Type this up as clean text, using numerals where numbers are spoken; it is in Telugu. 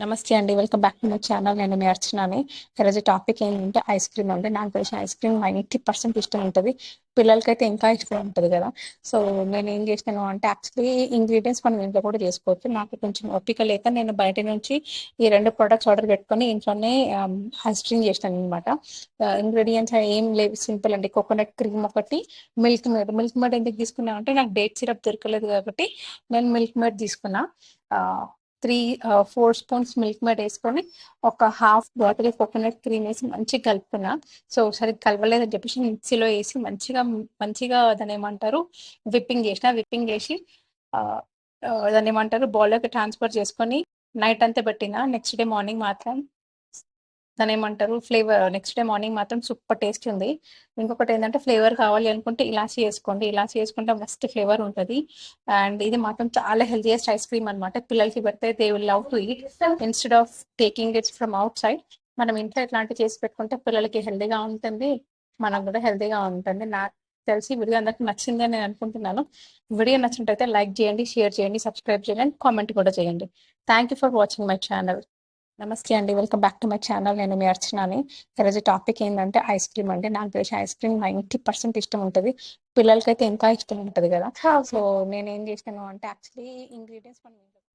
నమస్తే అండి. Welcome back to my channel. నేను మీ అర్చనని. ఈరోజు టాపిక్ ఏంటంటే ఐస్ క్రీమ్ అండి. నాకు తెలిసిన ఐస్ క్రీమ్ 90% ఇష్టం ఉంటది. పిల్లలకైతే ఇంకా ఇష్టం ఉంటది గదా! సో, నేనేం జేసినాను అంటే యాక్చువల్లీ ఇంగ్రీడియెంట్స్ మనం ఇంట్లో కూడా చేసుకోవచ్చు. నాకు కొంచెం ఓపిక లేక నేను బయట నుంచి ఈ 2 ప్రొడక్ట్స్ ఆర్డర్ పెట్టుకొని ఇంట్లోనే ఐస్ క్రీమ్ చేసినాననమాట. ఇంగ్రీడియెంట్స్ ఏం లేవు, సింపుల్ అండి. కోకోనట్ క్రీమ్ ఒకటి, మిల్క్ మేడ్. మిల్క్ మేడ్ ఎందుకు తీసుకున్నా అంటే నాకు డేట్ సిరప్ దొరకలేదు కాబట్టి నేను మిల్క్ మేడ్ తీసుకున్నా. ఆహ్, 4 స్పూన్స్ మిల్క్ మేడ్ వేసుకొని ఒక హాఫ్ బాటిల్ కోకోనట్ క్రీమ్ వేసి మంచిగా కలుపుకున్నా. సో సరిగ్గా కలవలేదని చెప్పేసి మిక్సీలో వేసి మంచిగా మంచిగా దాన్ని ఏమంటారు విప్పింగ్ చేసి దాన్ని ఏమంటారు బౌల్లోకి ట్రాన్స్ఫర్ చేసుకొని నైట్ అంతా పెట్టిన. నెక్స్ట్ డే మార్నింగ్ మాత్రం దాన్నేమంటారు నెక్స్ట్ డే మార్నింగ్ మాత్రం సూపర్ టేస్ట్ ఉంది. ఇంకొకటి ఏంటంటే ఫ్లేవర్ కావాలి అనుకుంటే ఇలాచీ వేసుకోండి. ఇలాచీ వేసుకుంటే మస్తు ఫ్లేవర్ ఉంటది. అండ్ ఇది మాత్రం చాలా హెల్తీయెస్ట్ ఐస్ క్రీమ్ అనమాట. పిల్లలకి పెడితే they will love to eat instead of taking it from out side. మనం ఇంట్లో ఇట్లాంటివి చేసి పెట్టుకుంటే పిల్లలకి హెల్తీగా ఉంటుంది. మనకు కూడా హెల్తీగా ఉంటుంది. నాకు తెలిసి వీడియో అందరికి నచ్చిందని నేను అనుకుంటున్నాను. వీడియో నచ్చినట్టయితే లైక్ చేయండి, షేర్ చేయండి, సబ్స్క్రైబ్ చేయండి అండ్ కామెంట్ కూడా చేయండి. Thank you for watching my channel. నమస్తే అండి. Welcome back to my channel. నేను మీ అర్చనని. ఈరోజు టాపిక్ ఏంటంటే ఐస్ క్రీమ్ అండి. నాకు తెలిసిన ఐస్ క్రీమ్ 90% ఇష్టం ఉంటది. పిల్లలకైతే ఇంకా ఇష్టం ఉంటది గదా! సో, నేనేం చేసినాను అంటే యాక్చువల్లీ ఇంగ్రీడియెంట్స్ మనం